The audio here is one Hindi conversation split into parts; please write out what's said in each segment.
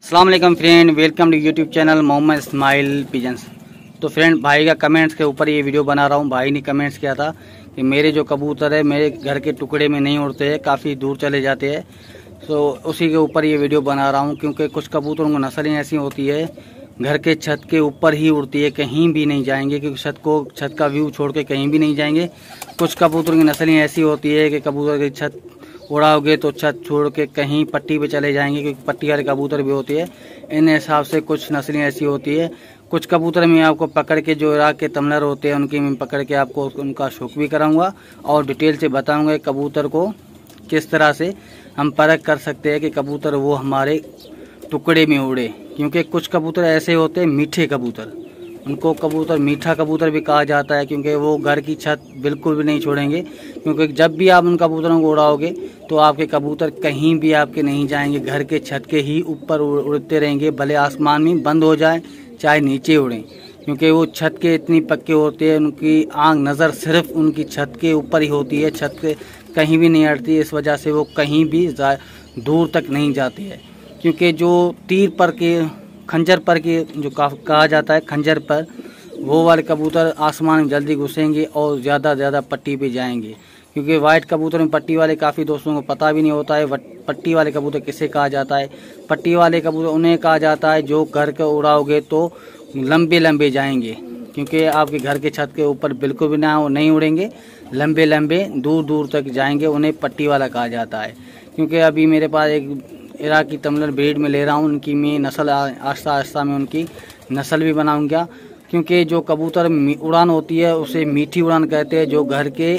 अस्सलाम वालेकुम friend, welcome to YouTube channel Mohammad Ismail pigeons. तो फ्रेंड, भाई का कमेंट्स के ऊपर ये वीडियो बना रहा हूँ। भाई ने कमेंट्स किया था कि मेरे जो कबूतर है मेरे घर के टुकड़े में नहीं उड़ते हैं, काफ़ी दूर चले जाते हैं। तो उसी के ऊपर ये वीडियो बना रहा हूँ, क्योंकि कुछ कबूतरों की नस्लें ऐसी होती है घर के छत के ऊपर ही उड़ती है, कहीं भी नहीं जाएंगे, क्योंकि छत का व्यू छोड़ के कहीं भी नहीं जाएंगे। कुछ कबूतरों की नस्लें ऐसी होती है कि कबूतर की छत उड़ाओगे तो छत छोड़ के कहीं पट्टी पे चले जाएंगे, क्योंकि पट्टी वाले कबूतर भी होती है। इन हिसाब से कुछ नस्लें ऐसी होती है। कुछ कबूतर मैं आपको पकड़ के, जो इराक के तमलर होते हैं उनकी मैं पकड़ के आपको उनका शौक भी कराऊंगा और डिटेल से बताऊंगा कबूतर को किस तरह से हम परख कर सकते हैं कि कबूतर वो हमारे टुकड़े में उड़े। क्योंकि कुछ कबूतर ऐसे होते हैं मीठे कबूतर, उनको कबूतर मीठा कबूतर भी कहा जाता है, क्योंकि वो घर की छत बिल्कुल भी नहीं छोड़ेंगे। क्योंकि जब भी आप उन कबूतरों को उड़ाओगे तो आपके कबूतर कहीं भी आपके नहीं जाएंगे, घर के छत के ही ऊपर उड़ते रहेंगे, भले आसमान में बंद हो जाए चाहे नीचे उड़ें। क्योंकि वो छत के इतनी पक्के होते हैं, उनकी आंख नज़र सिर्फ उनकी छत के ऊपर ही होती है, छत के कहीं भी नहीं हटती। इस वजह से वो कहीं भी दूर तक नहीं जाती है। क्योंकि जो तीर पर के खंजर पर के जो कहा जाता है खंजर पर, वो वाले कबूतर आसमान में जल्दी घुसेंगे और ज़्यादा ज़्यादा पट्टी पे जाएंगे। क्योंकि वाइट कबूतर में पट्टी वाले काफ़ी दोस्तों को पता भी नहीं होता है पट्टी वाले कबूतर किसे कहा जाता है। पट्टी वाले कबूतर उन्हें कहा जाता है जो घर के उड़ाओगे तो लंबे लंबे जाएंगे, क्योंकि आपके घर के छत के ऊपर बिल्कुल भी नहीं उड़ेंगे, लंबे लंबे दूर दूर तक जाएंगे, उन्हें पट्टी वाला कहा जाता है। क्योंकि अभी मेरे पास एक इराकी तमलर ब्रीड में ले रहा हूँ, उनकी मैं नस्ल आहिस्ता आहिस्ता में उनकी नस्ल भी बनाऊंगा। क्योंकि जो कबूतर उड़ान होती है उसे मीठी उड़ान कहते हैं, जो घर के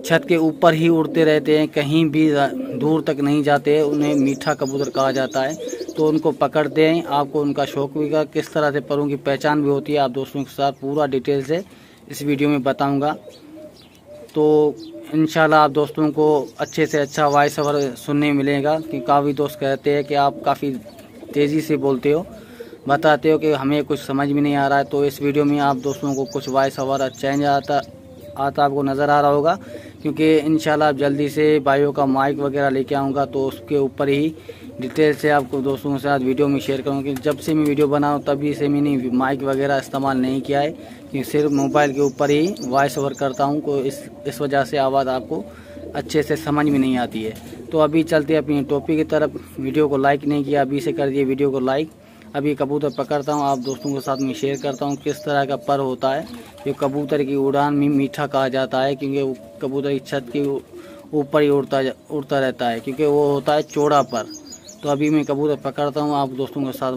छत के ऊपर ही उड़ते रहते हैं, कहीं भी दूर तक नहीं जाते, उन्हें मीठा कबूतर कहा जाता है। तो उनको पकड़ते हैं, आपको उनका शौक भी का किस तरह से परों की पहचान भी होती है, आप दोस्तों के साथ पूरा डिटेल से इस वीडियो में बताऊँगा। तो इंशाल्लाह आप दोस्तों को अच्छे से अच्छा वॉइस ओवर सुनने मिलेगा। कि काफ़ी दोस्त कहते हैं कि आप काफ़ी तेज़ी से बोलते हो, बताते हो कि हमें कुछ समझ में नहीं आ रहा है। तो इस वीडियो में आप दोस्तों को कुछ वॉइस ओवर चेंज आता आपको नज़र आ रहा होगा। क्योंकि इंशाल्लाह जल्दी से भाइयों का माइक वगैरह लेके आऊँगा, तो उसके ऊपर ही डिटेल से आपको दोस्तों के साथ वीडियो में शेयर करूँगा। कि जब से मैं वीडियो बनाऊँ तभी से मैंने माइक वगैरह इस्तेमाल नहीं किया है, कि सिर्फ मोबाइल के ऊपर ही वॉइस ओवर करता हूँ। तो इस वजह से आवाज़ आपको अच्छे से समझ में नहीं आती है। तो अभी चलते हैं अपनी टॉपिक की तरफ। वीडियो को लाइक नहीं किया, अभी से कर दिए वीडियो को लाइक। अभी कबूतर पकड़ता हूँ, आप दोस्तों के साथ में शेयर करता हूँ किस तरह का पर होता है। जो कबूतर की उड़ान में मीठा कहा जाता है, क्योंकि वो कबूतर की छत के ऊपर ही उड़ता रहता है, क्योंकि वो होता है चौड़ा पर। तो अभी मैं कबूतर पकड़ता हूँ, आप दोस्तों के साथ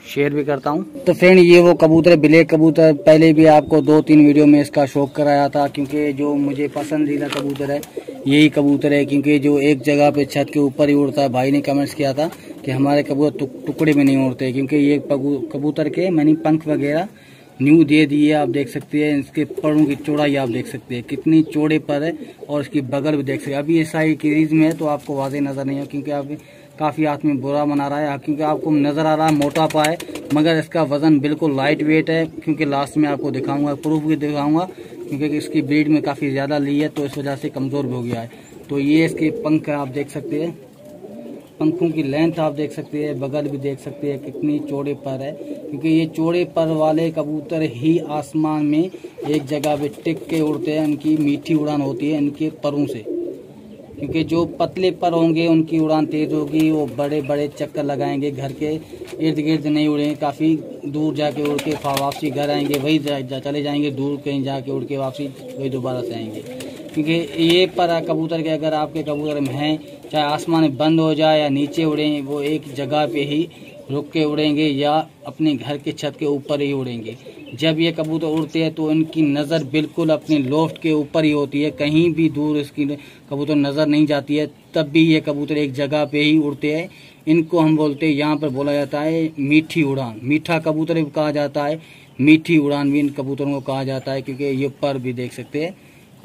शेयर भी करता हूँ। तो फ्रेंड, ये वो कबूतर ब्लैक कबूतर, पहले भी आपको 2-3 वीडियो में इसका शौक कराया था। क्योंकि जो मुझे पसंदीदा कबूतर है यही कबूतर है, क्योंकि जो एक जगह पे छत के ऊपर ही उड़ता है। भाई ने कमेंट्स किया था कि हमारे कबूतर टुकड़े में नहीं उड़ते, क्योंकि ये कबूतर के मैंने पंख वगैरह न्यू दे दिए। आप देख सकते हैं इसके परों की चौड़ाई, आप देख सकते हैं कितनी चौड़े पर है, और इसकी बगल भी देख सकते हैं। अभी ऐसा ही क्रीज में है तो आपको वाज़ेह नज़र नहीं है, क्योंकि आप काफ़ी हाथ में बुरा बना रहा है। क्योंकि आपको नज़र आ रहा है मोटापा है, मगर इसका वज़न बिल्कुल लाइट वेट है। क्योंकि लास्ट में आपको दिखाऊंगा, प्रूफ भी दिखाऊंगा, क्योंकि इसकी ब्रीड में काफ़ी ज़्यादा ली है, तो इस वजह से कमज़ोर भी हो गया है। तो ये इसके पंख आप देख सकते हैं, पंखों की लेंथ आप देख सकते हैं, बगल भी देख सकते हैं कितनी चौड़े पर है। क्योंकि ये चौड़े पर वाले कबूतर ही आसमान में एक जगह पे टिक के उड़ते हैं, उनकी मीठी उड़ान होती है इनके परों से। क्योंकि जो पतले पर होंगे उनकी उड़ान तेज होगी, वो बड़े बड़े चक्कर लगाएंगे, घर के इर्द गिर्द नहीं उड़ेंगे, काफ़ी दूर जाके उड़ के वापसी घर आएंगे, वही चले जाएंगे दूर कहीं जाके उड़ के वापसी वही दोबारा से आएंगे। क्योंकि ये पर कबूतर के अगर आपके कबूतर में हैं, चाहे आसमान में बंद हो जाए या नीचे उड़ें, वो एक जगह पे ही रुक के उड़ेंगे या अपने घर के छत के ऊपर ही उड़ेंगे। जब ये कबूतर उड़ते हैं तो इनकी नज़र बिल्कुल अपने लोफ्ट के ऊपर ही होती है, कहीं भी दूर इसकी कबूतर नज़र नहीं जाती है। तब भी ये कबूतर एक जगह पे ही उड़ते हैं। इनको हम बोलते हैं, यहाँ पर बोला जाता है मीठी उड़ान। मीठा कबूतर भी कहा जाता है, मीठी उड़ान भी इन कबूतरों को कहा जाता है। क्योंकि ये पर भी देख सकते हैं,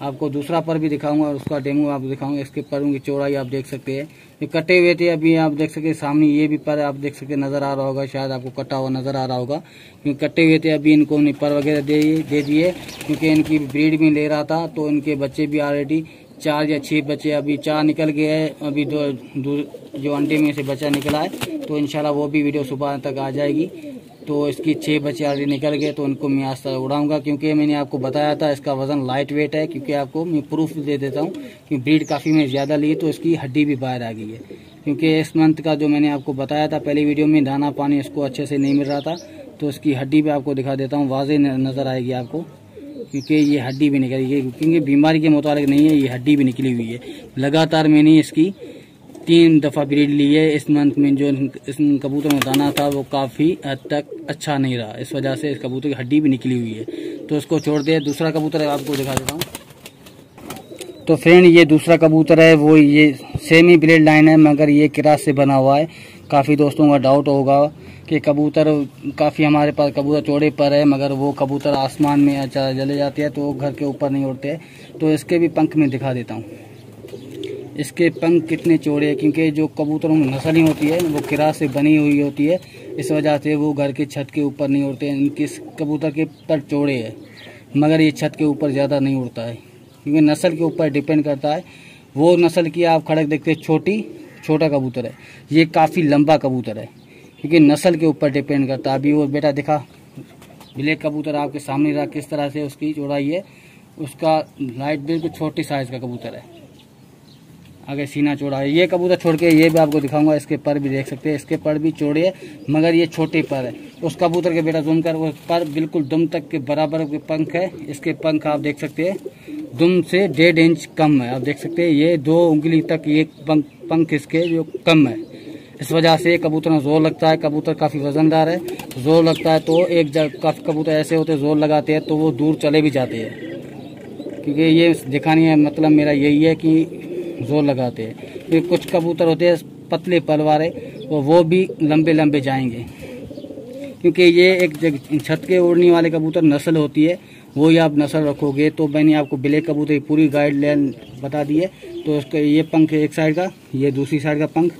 आपको दूसरा पर भी दिखाऊंगा और उसका डेमो आपको दिखाऊंगा। इसके परों की चौड़ाई आप देख सकते हैं, ये कटे हुए थे। अभी आप देख सकते हैं सामने ये भी पर आप देख सकते नज़र आ रहा होगा, शायद आपको कटा हुआ नज़र आ रहा होगा, क्योंकि कटे हुए थे। अभी इनको पर वगैरह दे दिए, क्योंकि इनकी ब्रीड में ले रहा था, तो इनके बच्चे भी ऑलरेडी 4 या 6 बच्चे, अभी 4 निकल गए हैं। अभी दो जो अंडे में से बच्चा निकला है, तो इंशाल्लाह वो भी वीडियो सुबह तक आ जाएगी। तो इसकी 6 बच्चे ऑलरेडी निकल गए, तो उनको मैं आज तक उड़ाऊंगा, क्योंकि मैंने आपको बताया था इसका वजन लाइट वेट है। क्योंकि आपको मैं प्रूफ दे देता हूँ कि ब्रीड काफ़ी में ज़्यादा ली तो इसकी हड्डी भी बाहर आ गई है। क्योंकि इस मंथ का जो मैंने आपको बताया था पहली वीडियो में, दाना पानी इसको अच्छे से नहीं मिल रहा था, तो इसकी हड्डी भी आपको दिखा देता हूँ, वाज़ेह नज़र आएगी आपको। क्योंकि ये हड्डी भी निकली है, क्योंकि बीमारी के मुताबिक नहीं है, ये हड्डी भी निकली हुई है। लगातार मैंने इसकी 3 दफ़ा ब्रीड ली है इस मंथ में। जो इस कबूतर में दाना था वो काफ़ी हद तक अच्छा नहीं रहा, इस वजह से इस कबूतर की हड्डी भी निकली हुई है। तो इसको छोड़ दे। दूसरा कबूतर आपको दिखा देता हूँ। तो फ्रेंड ये दूसरा कबूतर है, वो ये सेमी ब्लेड लाइन है, मगर ये किरास से बना हुआ है। काफ़ी दोस्तों का डाउट होगा कि कबूतर काफ़ी हमारे पास कबूतर चौड़े पर है, मगर वो कबूतर आसमान में चले जाते हैं तो घर के ऊपर नहीं उड़ते। तो इसके भी पंख में दिखा देता हूँ, इसके पंख कितने चौड़े हैं। क्योंकि जो कबूतरों में नस्लें होती है वो किरास से बनी हुई होती है, इस वजह से वो घर के छत के ऊपर नहीं उड़ते। इनके कबूतर के पर चौड़े है, मगर ये छत के ऊपर ज़्यादा नहीं उड़ता है, क्योंकि नस्ल के ऊपर डिपेंड करता है। वो नस्ल की आप खड़क देखते छोटा कबूतर है, ये काफ़ी लंबा कबूतर है, क्योंकि नस्ल के ऊपर डिपेंड करता है। अभी वो बेटा दिखा ब्लैक कबूतर आपके सामने रहा, किस तरह से उसकी चौड़ाई है। उसका लाइट बिल्कुल छोटी साइज़ का कबूतर है, आगे सीना चौड़ा है। ये कबूतर छोड़ के ये भी आपको दिखाऊंगा, इसके पर भी देख सकते हैं, इसके पर भी चौड़े है, मगर ये छोटे पर है। उस कबूतर के बेटा जूम कर, वो पर बिल्कुल दुम तक के बराबर के पंख है। इसके पंख आप देख सकते हैं दुम से 1.5 इंच कम है। आप देख सकते हैं ये 2 उंगली तक ये पंख इसके जो कम है, इस वजह से कबूतर में जोर लगता है। कबूतर काफ़ी वजनदार है, जोर लगता है तो एक जगह काफ़ी कबूतर ऐसे होते हैं जोर लगाते हैं तो वो दूर चले भी जाते हैं। क्योंकि ये दिखाने का मतलब मेरा यही है कि जोर लगाते हैं। फिर कुछ कबूतर होते हैं पतले पल वाले, वो भी लंबे लंबे जाएंगे। क्योंकि ये एक छत के उड़ने वाले कबूतर नस्ल होती है, वो ही आप नस्ल रखोगे। तो मैंने आपको ब्लैक कबूतर की पूरी गाइडलाइन बता दी है। तो उसका ये पंख एक साइड का, ये दूसरी साइड का पंख,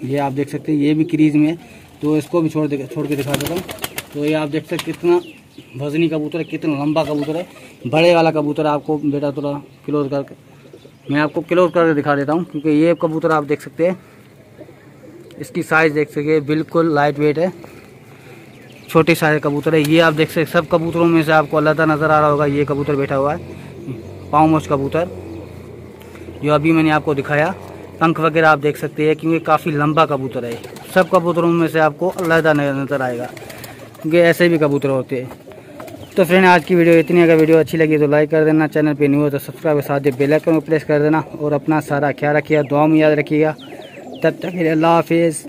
ये आप देख सकते हैं ये भी क्रीज में है। तो इसको भी छोड़ के दिखा देता हूँ। तो ये आप देख सकते कितना वजनी कबूतर है, कितना लंबा कबूतर है। बड़े वाला कबूतर आपको बेटा थोड़ा क्लोज करके मैं आपको क्लोज करके दिखा देता हूँ। क्योंकि ये कबूतर आप देख सकते हैं, इसकी साइज़ देख सकते हैं, बिल्कुल लाइट वेट है, छोटी साइज कबूतर है। ये आप देख सकते सब कबूतरों में से आपको अलग नज़र आ रहा होगा, ये कबूतर बैठा हुआ है पाँव मोच कबूतर, जो अभी मैंने आपको दिखाया। पंख वगैरह आप देख सकते हैं, क्योंकि काफ़ी लंबा कबूतर है। सब कबूतरों में से आपको अलग नज़र आएगा, क्योंकि ऐसे भी कबूतर होते हैं। तो फ्रेंड आज की वीडियो इतनी, अगर वीडियो अच्छी लगी तो लाइक कर देना, चैनल पे न्यू हो तो सब्सक्राइब के साथ बेल आइकन को प्रेस कर देना, और अपना सारा ख्याल रखिएगा, दुआ में याद रखिएगा। तब तक अल्लाह हाफिज़।